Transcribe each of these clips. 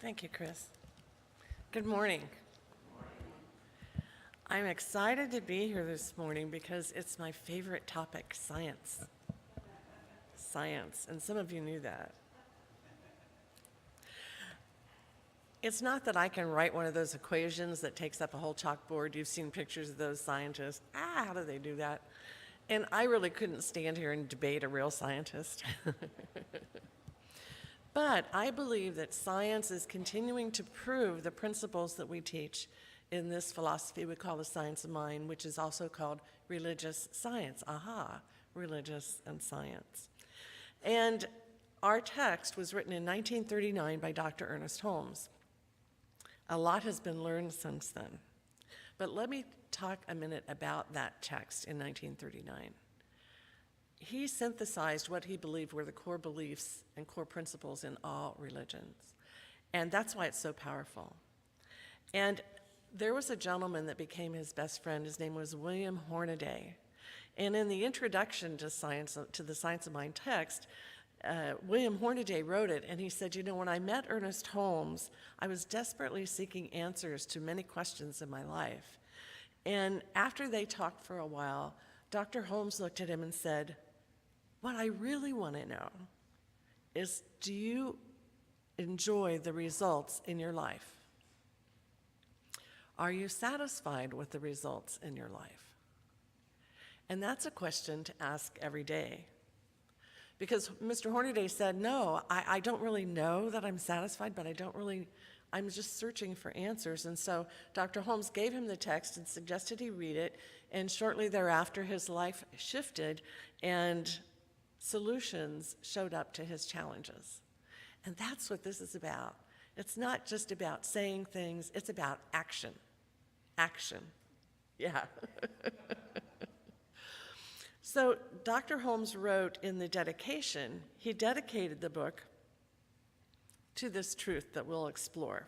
Thank you, Chris. Good morning. I'm excited to be here this morning because it's my favorite topic, science. Science, and some of you knew that. It's not that I can write one of those equations that takes up a whole chalkboard. You've seen pictures of those scientists. How do they do that? And I really couldn't stand here and debate a real scientist. But I believe that science is continuing to prove the principles that we teach in this philosophy we call the science of mind, which is also called religious science. Aha, religious and science. And our text was written in 1939 by Dr. Ernest Holmes. A lot has been learned since then. But let me talk a minute about that text in 1939. He synthesized what he believed were the core beliefs and core principles in all religions. And that's why it's so powerful. And there was a gentleman that became his best friend. His name was William Hornaday. And in the introduction to the Science of Mind text, William Hornaday wrote it, and he said, when I met Ernest Holmes, I was desperately seeking answers to many questions in my life. And after they talked for a while, Dr. Holmes looked at him and said, what I really want to know is, do you enjoy the results in your life? Are you satisfied with the results in your life? And that's a question to ask every day. Because Mr. Hornaday said, no, I don't really know that I'm satisfied, but I'm just searching for answers. And so Dr. Holmes gave him the text and suggested he read it, and shortly thereafter his life shifted and solutions showed up to his challenges. And that's what this is about. It's not just about saying things, it's about action. Action. Yeah. So Dr. Holmes wrote in the dedication, he dedicated the book to this truth that we'll explore.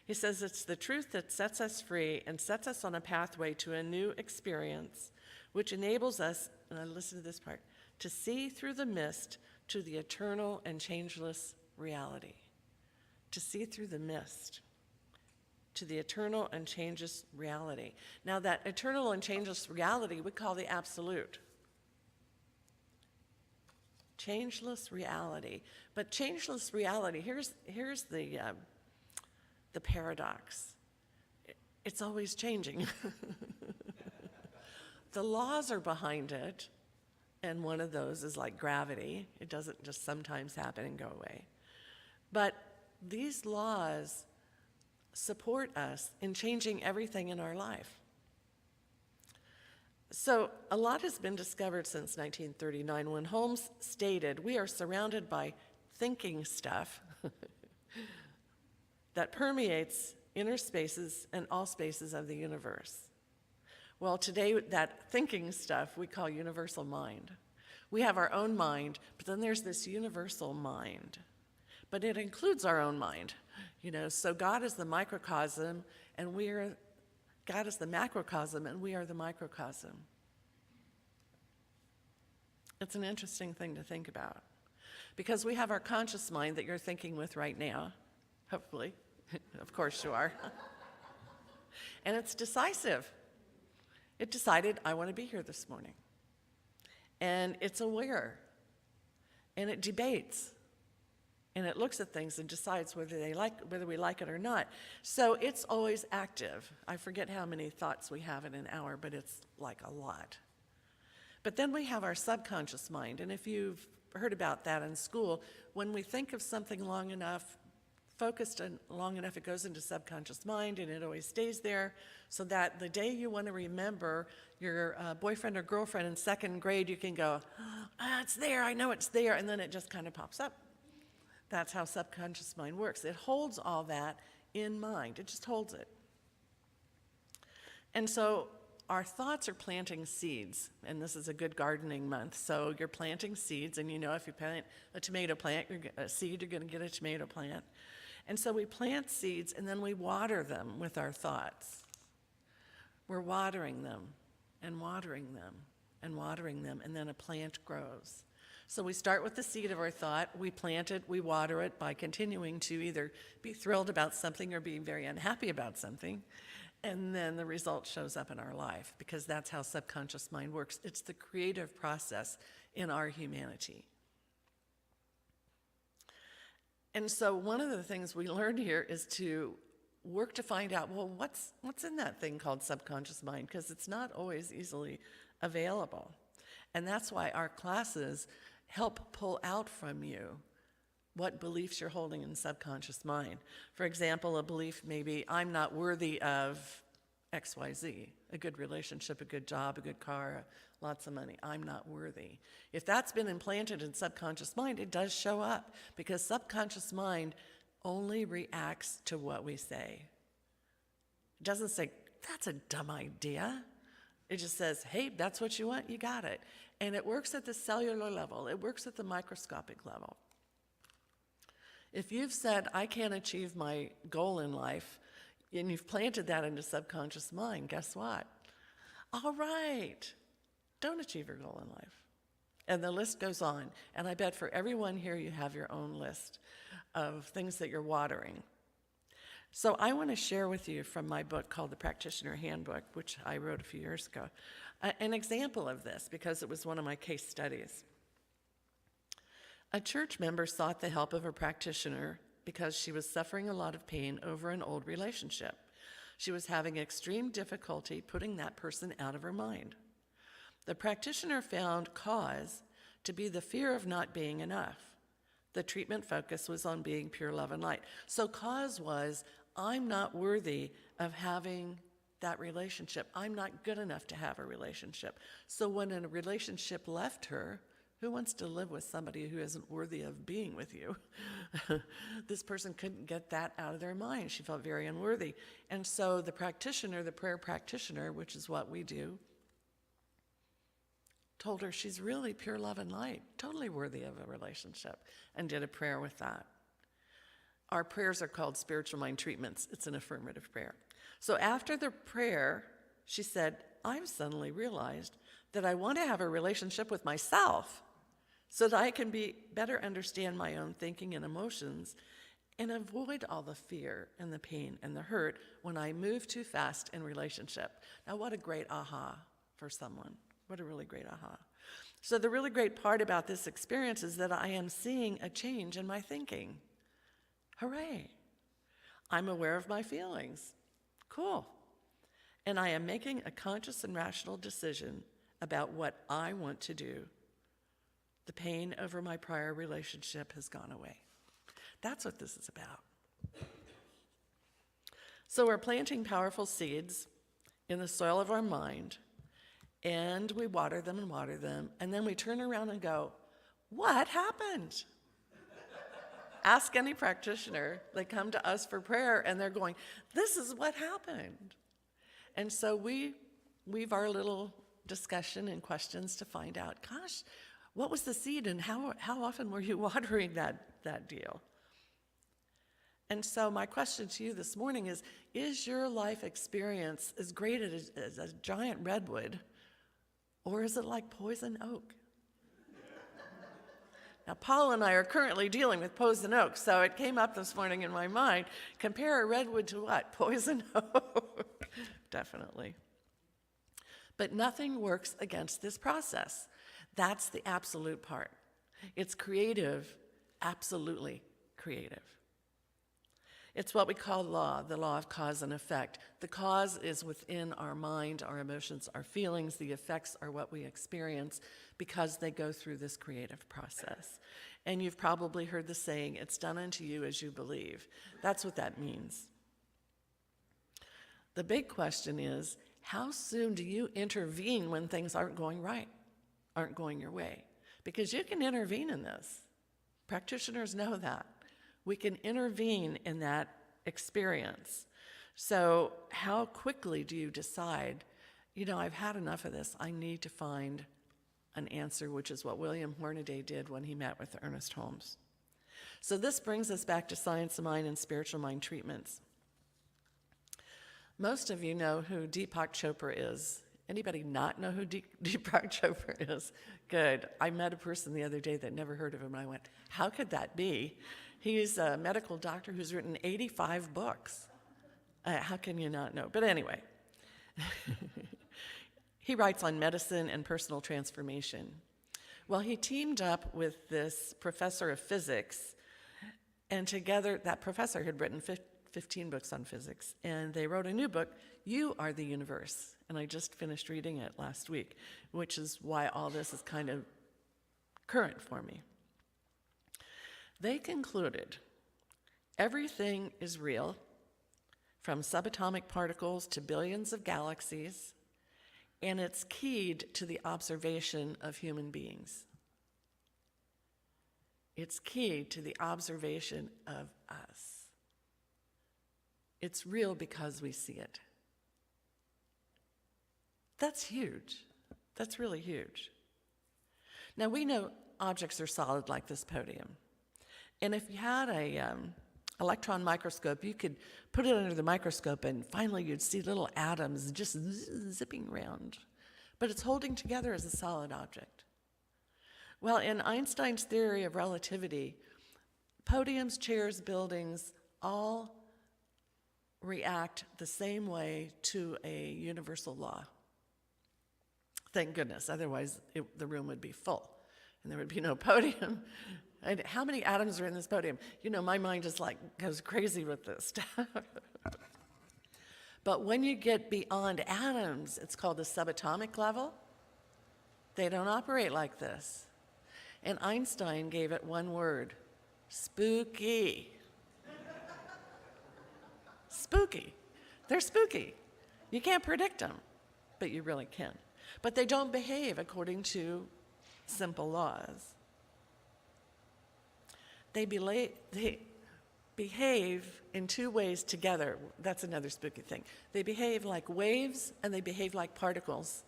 He says it's the truth that sets us free and sets us on a pathway to a new experience, which enables us, and I listen to this part, to see through the mist to the eternal and changeless reality. To see through the mist to the eternal and changeless reality. Now that eternal and changeless reality we call the absolute. Changeless reality. But changeless reality, here's the paradox. It's always changing. The laws are behind it, and one of those is like gravity. It doesn't just sometimes happen and go away. But these laws support us in changing everything in our life. So a lot has been discovered since 1939 when Holmes stated, we are surrounded by thinking stuff that permeates inner spaces and all spaces of the universe. Well, today that thinking stuff we call universal mind. We have our own mind, but then there's this universal mind. But it includes our own mind, so God is the microcosm, and God is the macrocosm, and we are the microcosm. It's an interesting thing to think about, because we have our conscious mind that you're thinking with right now, hopefully. Of course you are. And it's decisive. It decided, I want to be here this morning. And it's aware. And it debates. And it looks at things and decides whether we like it or not. So it's always active. I forget how many thoughts we have in an hour, but it's like a lot. But then we have our subconscious mind. And if you've heard about that in school, when we think of something long enough, focused and long enough, it goes into subconscious mind, and it always stays there, so that the day you want to remember your boyfriend or girlfriend in second grade, you can go, it's there, I know it's there, and then it just kind of pops up. That's how subconscious mind works. It holds all that in mind. It just holds it. And so our thoughts are planting seeds, and this is a good gardening month. So you're planting seeds, and if you plant a tomato plant, a seed, you're going to get a tomato plant. And so we plant seeds, and then we water them with our thoughts. We're watering them, and watering them, and watering them, and then a plant grows. So we start with the seed of our thought, we plant it, we water it by continuing to either be thrilled about something or be very unhappy about something, and then the result shows up in our life, because that's how subconscious mind works. It's the creative process in our humanity. And so one of the things we learned here is to work to find out, well, what's in that thing called subconscious mind, because it's not always easily available. And that's why our classes help pull out from you what beliefs you're holding in subconscious mind. For example, a belief maybe, I'm not worthy of XYZ, a good relationship, a good job, a good car, lots of money. I'm not worthy. If that's been implanted in subconscious mind, it does show up, because subconscious mind only reacts to what we say. It doesn't say, that's a dumb idea. It just says, hey, that's what you want, you got it. And it works at the cellular level. It works at the microscopic level. If you've said, I can't achieve my goal in life, and you've planted that into subconscious mind, guess what? All right, don't achieve your goal in life. And the list goes on. And I bet for everyone here, you have your own list of things that you're watering. So I want to share with you from my book called The Practitioner Handbook, which I wrote a few years ago, an example of this, because it was one of my case studies. A church member sought the help of a practitioner because she was suffering a lot of pain over an old relationship. She was having extreme difficulty putting that person out of her mind. The practitioner found cause to be the fear of not being enough. The treatment focus was on being pure love and light. So cause was, I'm not worthy of having that relationship. I'm not good enough to have a relationship. So when a relationship left her, who wants to live with somebody who isn't worthy of being with you? This person couldn't get that out of their mind. She felt very unworthy. And so the practitioner, the prayer practitioner, which is what we do, told her she's really pure love and light, totally worthy of a relationship, and did a prayer with that. Our prayers are called spiritual mind treatments. It's an affirmative prayer. So after the prayer, she said, I've suddenly realized that I want to have a relationship with myself so that I can better understand my own thinking and emotions and avoid all the fear and the pain and the hurt when I move too fast in relationship. Now, what a great aha for someone. What a really great aha. So the really great part about this experience is that I am seeing a change in my thinking. Hooray. I'm aware of my feelings. Cool. And I am making a conscious and rational decision about what I want to do. The pain over my prior relationship has gone away. That's what this is about. So we're planting powerful seeds in the soil of our mind, and we water them, and then we turn around and go, what happened? Ask any practitioner. They come to us for prayer, and they're going, this is what happened. And so we weave our little discussion and questions to find out, gosh, what was the seed, and how often were you watering that deal? And so my question to you this morning is your life experience as great as a giant redwood, or is it like poison oak? Now, Paul and I are currently dealing with poison oak, so it came up this morning in my mind. Compare a redwood to what? Poison oak. Definitely. But nothing works against this process. That's the absolute part. It's creative, absolutely creative. It's what we call law, the law of cause and effect. The cause is within our mind, our emotions, our feelings. The effects are what we experience because they go through this creative process. And you've probably heard the saying, it's done unto you as you believe. That's what that means. The big question is, how soon do you intervene when things aren't going right, aren't going your way? Because you can intervene in this. Practitioners know that. We can intervene in that experience. So how quickly do you decide, I've had enough of this. I need to find an answer, which is what William Hornaday did when he met with Ernest Holmes. So this brings us back to science of mind and spiritual mind treatments. Most of you know who Deepak Chopra is. Anybody not know who Deepak Chopra is? Good. I met a person the other day that never heard of him, and I went, how could that be? He's a medical doctor who's written 85 books. How can you not know? But anyway, he writes on medicine and personal transformation. Well, he teamed up with this professor of physics, and together, that professor had written 15 books on physics, and they wrote a new book, You Are the Universe. And I just finished reading it last week, which is why all this is kind of current for me. They concluded everything is real, from subatomic particles to billions of galaxies, and it's keyed to the observation of human beings. It's keyed to the observation of us. It's real because we see it. That's huge. That's really huge. Now, we know objects are solid like this podium. And if you had a electron microscope, you could put it under the microscope and finally you'd see little atoms just zipping around. But it's holding together as a solid object. Well, in Einstein's theory of relativity, podiums, chairs, buildings all react the same way to a universal law. Thank goodness, otherwise the room would be full and there would be no podium. And how many atoms are in this podium? You know, my mind just goes crazy with this stuff. But when you get beyond atoms, it's called the subatomic level. They don't operate like this. And Einstein gave it one word: spooky. Spooky. They're spooky. You can't predict them, but you really can. But they don't behave according to simple laws. They behave in two ways together. That's another spooky thing. They behave like waves and they behave like particles.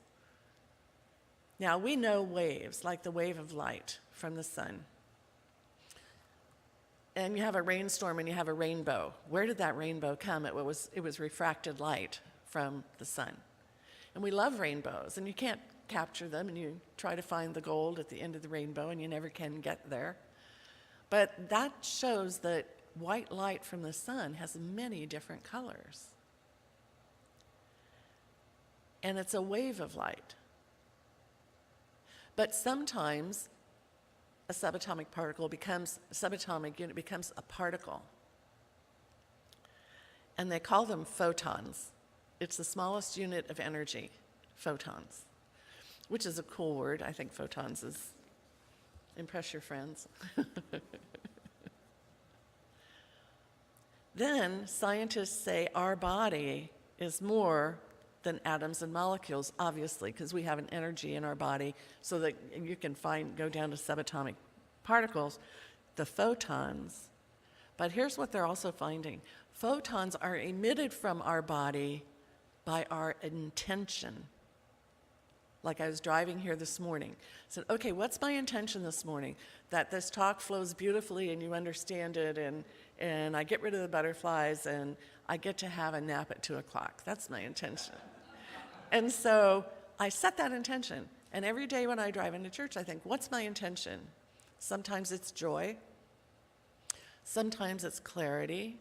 Now, we know waves, like the wave of light from the sun. And you have a rainstorm and you have a rainbow. Where did that rainbow come? It was refracted light from the sun. And we love rainbows, and you can't capture them, and you try to find the gold at the end of the rainbow, and you never can get there. But that shows that white light from the sun has many different colors. And it's a wave of light. But sometimes a subatomic unit becomes a particle. And they call them photons. It's the smallest unit of energy, photons, which is a cool word. I think photons is impress your friends. Then scientists say our body is more than atoms and molecules, obviously, because we have an energy in our body so that you can go down to subatomic particles, the photons. But here's what they're also finding. Photons are emitted from our body by our intention. Like I was driving here this morning, said, okay, what's my intention this morning? That this talk flows beautifully and you understand it, and I get rid of the butterflies and I get to have a nap at 2 o'clock. That's my intention. And so I set that intention. And every day when I drive into church, I think, what's my intention? Sometimes it's joy. Sometimes it's clarity.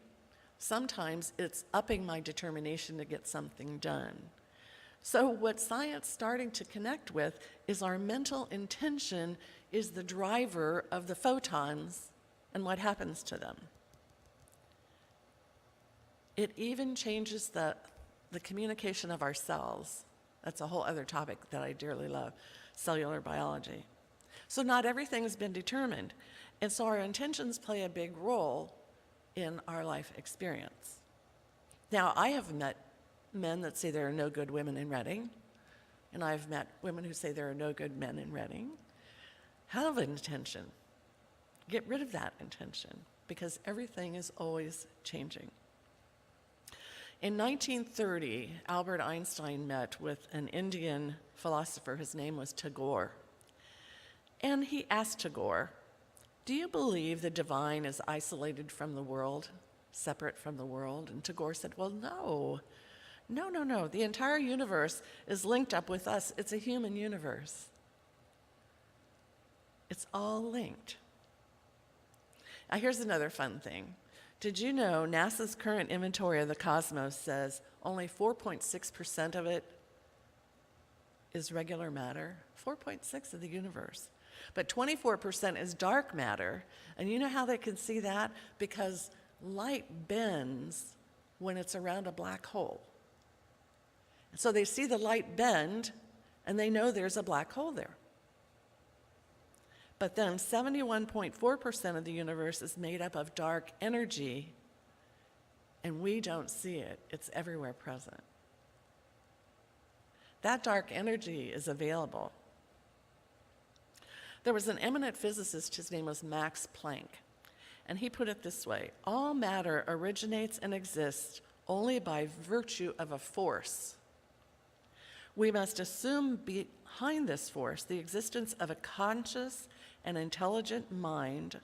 Sometimes it's upping my determination to get something done. So what science is starting to connect with is our mental intention is the driver of the photons and what happens to them. It even changes the communication of our cells. That's a whole other topic that I dearly love, cellular biology. So not everything has been determined. And so our intentions play a big role in our life experience. Now, I have met men that say there are no good women in Redding, and I've met women who say there are no good men in Redding. Have an intention. Get rid of that intention, because everything is always changing. In 1930, Albert Einstein met with an Indian philosopher. His name was Tagore. And he asked Tagore, do you believe the divine is isolated from the world, separate from the world? And Tagore said, well, no. No, no, no. The entire universe is linked up with us. It's a human universe. It's all linked. Now, here's another fun thing. Did you know NASA's current inventory of the cosmos says only 4.6% of it is regular matter? 4.6 of the universe. But 24% is dark matter. And you know how they can see that? Because light bends when it's around a black hole. So they see the light bend, and they know there's a black hole there. But then 71.4% of the universe is made up of dark energy, and we don't see it. It's everywhere present. That dark energy is available. There was an eminent physicist, his name was Max Planck, and he put it this way: all matter originates and exists only by virtue of a force. We must assume behind this force the existence of a conscious and intelligent mind.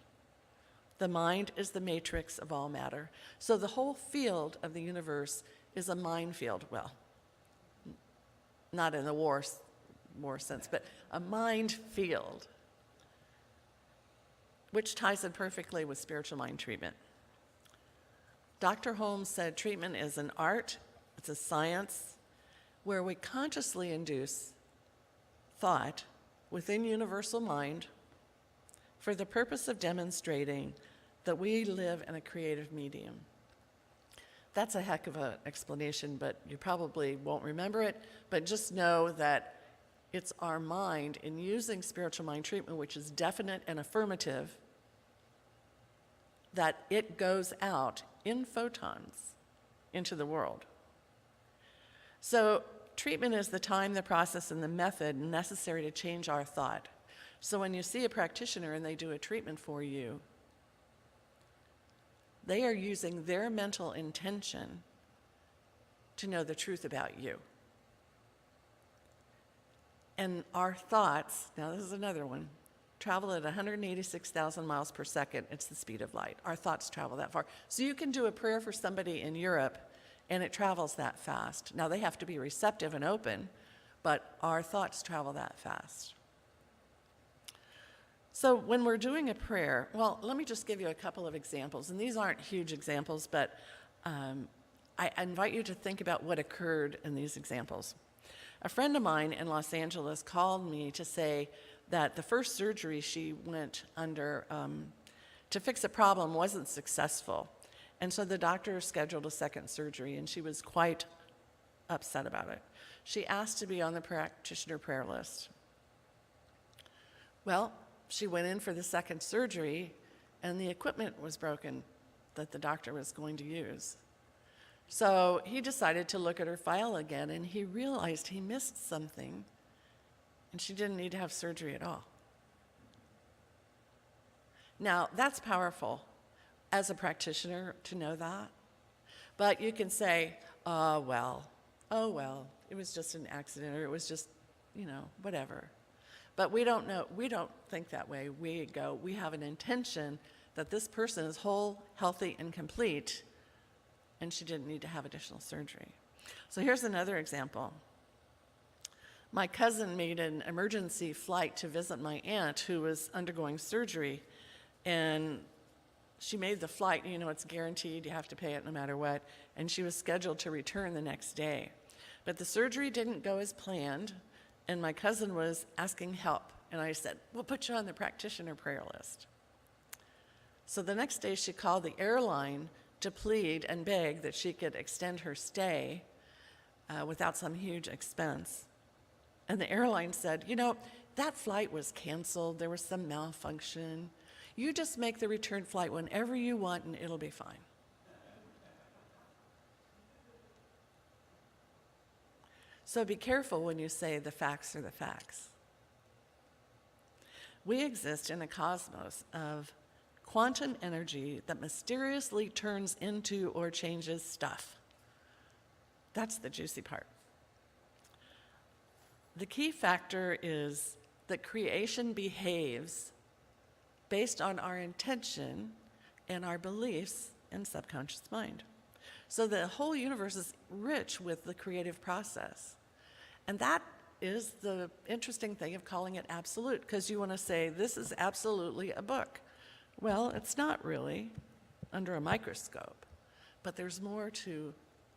The mind is the matrix of all matter. So the whole field of the universe is a minefield. Well, not in the war sense, but a mind field, which ties in perfectly with spiritual mind treatment. Dr. Holmes said treatment is an art, it's a science, where we consciously induce thought within universal mind for the purpose of demonstrating that we live in a creative medium. That's a heck of an explanation, but you probably won't remember it, but just know that it's our mind in using spiritual mind treatment, which is definite and affirmative, that it goes out in photons into the world. So treatment is the time, the process, and the method necessary to change our thought. So when you see a practitioner and they do a treatment for you, they are using their mental intention to know the truth about you. And our thoughts, now this is another one, travel at 186,000 miles per second. It's the speed of light. Our thoughts travel that far. So you can do a prayer for somebody in Europe and it travels that fast. Now, they have to be receptive and open, but our thoughts travel that fast. So when we're doing a prayer, well, let me just give you a couple of examples. And these aren't huge examples, but I invite you to think about what occurred in these examples. A friend of mine in Los Angeles called me to say that the first surgery she went under to fix a problem wasn't successful. And so the doctor scheduled a second surgery, and she was quite upset about it. She asked to be on the practitioner prayer list. Well, she went in for the second surgery, and the equipment was broken that the doctor was going to use. So he decided to look at her file again, and he realized he missed something, and she didn't need to have surgery at all. Now, that's powerful as a practitioner to know that. But you can say, oh, well, it was just an accident, or it was just, whatever. But we don't know, we don't think that way. We have an intention that this person is whole, healthy, and complete, and she didn't need to have additional surgery. So here's another example. My cousin made an emergency flight to visit my aunt who was undergoing surgery, and she made the flight. It's guaranteed, you have to pay it no matter what, and she was scheduled to return the next day. But the surgery didn't go as planned, and my cousin was asking help, and I said, we'll put you on the practitioner prayer list. So the next day she called the airline to plead and beg that she could extend her stay without some huge expense. And the airline said, that flight was canceled, there was some malfunction. You just make the return flight whenever you want and it'll be fine. So be careful when you say the facts are the facts. We exist in a cosmos of quantum energy that mysteriously turns into or changes stuff. That's the juicy part. The key factor is that creation behaves based on our intention and our beliefs in subconscious mind. So the whole universe is rich with the creative process. And that is the interesting thing of calling it absolute, because you want to say, this is absolutely a book. Well, it's not really under a microscope, but there's more to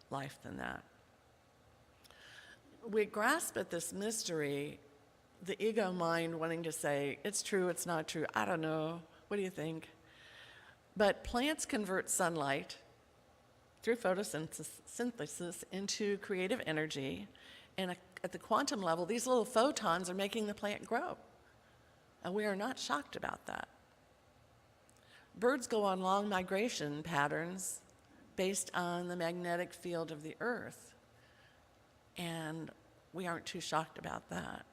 life than that. We grasp at this mystery, the ego mind wanting to say, it's true, it's not true, I don't know, what do you think? But plants convert sunlight through photosynthesis into creative energy, and at the quantum level, these little photons are making the plant grow. And we are not shocked about that. Birds go on long migration patterns based on the magnetic field of the earth, and we aren't too shocked about that.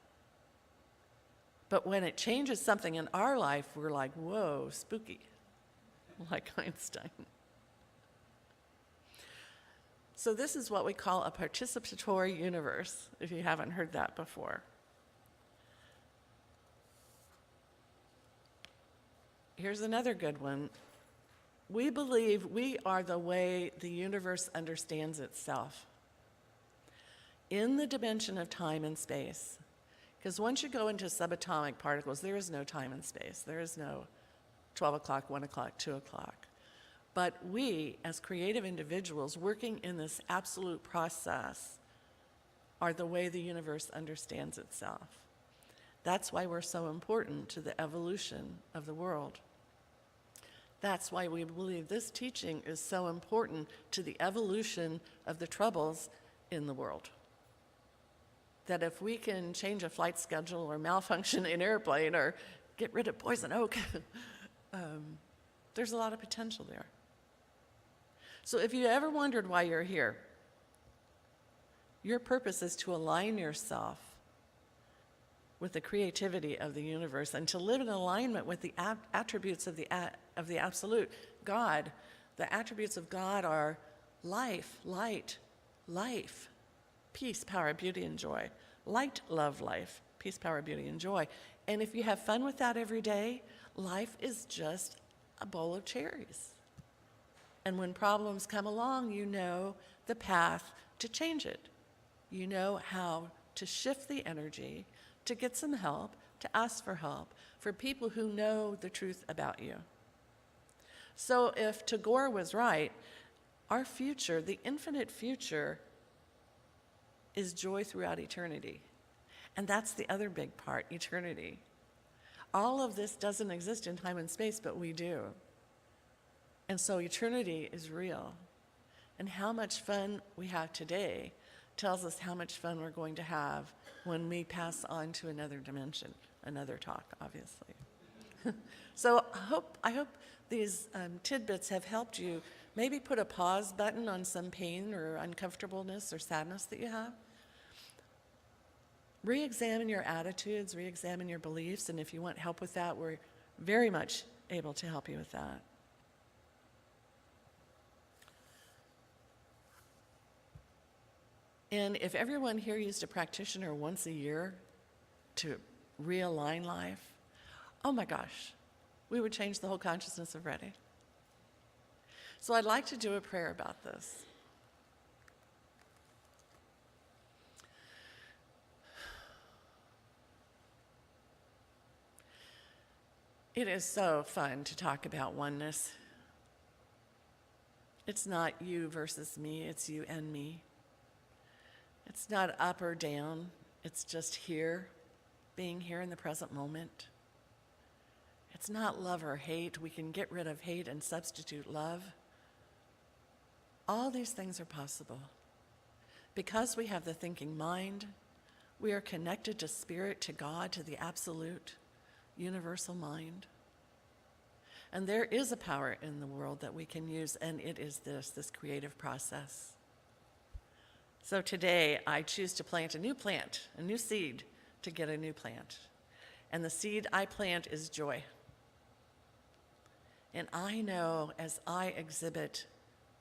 But when it changes something in our life, we're like, whoa, spooky, like Einstein. So this is what we call a participatory universe, if you haven't heard that before. Here's another good one. We believe we are the way the universe understands itself in the dimension of time and space. Because once you go into subatomic particles, there is no time and space. There is no 12 o'clock, 1 o'clock, 2 o'clock. But we, as creative individuals working in this absolute process, are the way the universe understands itself. That's why we're so important to the evolution of the world. That's why we believe this teaching is so important to the evolution of the troubles in the world. That if we can change a flight schedule or malfunction an airplane or get rid of poison oak, there's a lot of potential there. So if you ever wondered why you're here, your purpose is to align yourself with the creativity of the universe and to live in alignment with the attributes of the absolute God. The attributes of God are life, light, life, peace, power, beauty, and joy. Light, love, life, peace, power, beauty, and joy. And if you have fun with that every day, life is just a bowl of cherries. And when problems come along, you know the path to change it. You know how to shift the energy, to get some help, to ask for help, for people who know the truth about you. So if Tagore was right, our future, the infinite future, is joy throughout eternity. And that's the other big part, eternity. All of this doesn't exist in time and space, but we do. And so eternity is real. And how much fun we have today tells us how much fun we're going to have when we pass on to another dimension, another talk, obviously. So I hope these tidbits have helped you maybe put a pause button on some pain or uncomfortableness or sadness that you have. Re-examine your attitudes, re-examine your beliefs, and if you want help with that, we're very much able to help you with that. And if everyone here used a practitioner once a year to realign life, oh my gosh, we would change the whole consciousness of Ready. So I'd like to do a prayer about this. It is so fun to talk about oneness. It's not you versus me, it's you and me. It's not up or down, it's just here, being here in the present moment. It's not love or hate. We can get rid of hate and substitute love. All these things are possible. Because we have the thinking mind, we are connected to spirit, to God, to the absolute, universal mind. And there is a power in the world that we can use, and it is this creative process. So today, I choose to plant a new seed to get a new plant. And the seed I plant is joy. And I know as I exhibit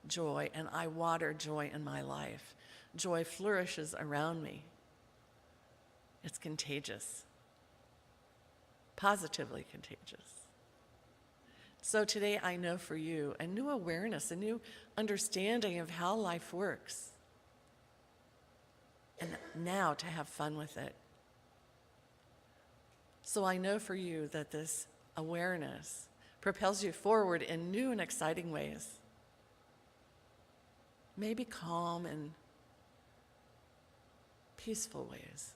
joy and I water joy in my life, joy flourishes around me. It's contagious, positively contagious. So today I know for you a new awareness, a new understanding of how life works. And now to have fun with it. So I know for you that this awareness propels you forward in new and exciting ways. Maybe calm and peaceful ways.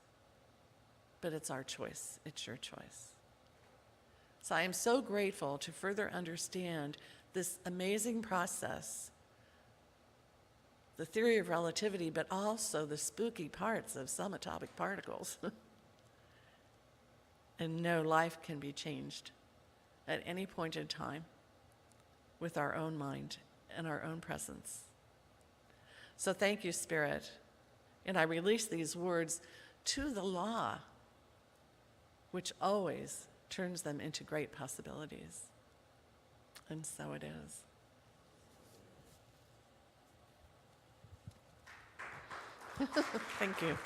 But it's our choice. It's your choice. So I am so grateful to further understand this amazing process, the theory of relativity, but also the spooky parts of subatomic particles. And know life can be changed at any point in time with our own mind and our own presence. So thank you, Spirit. And I release these words to the law, which always turns them into great possibilities. And so it is. Thank you.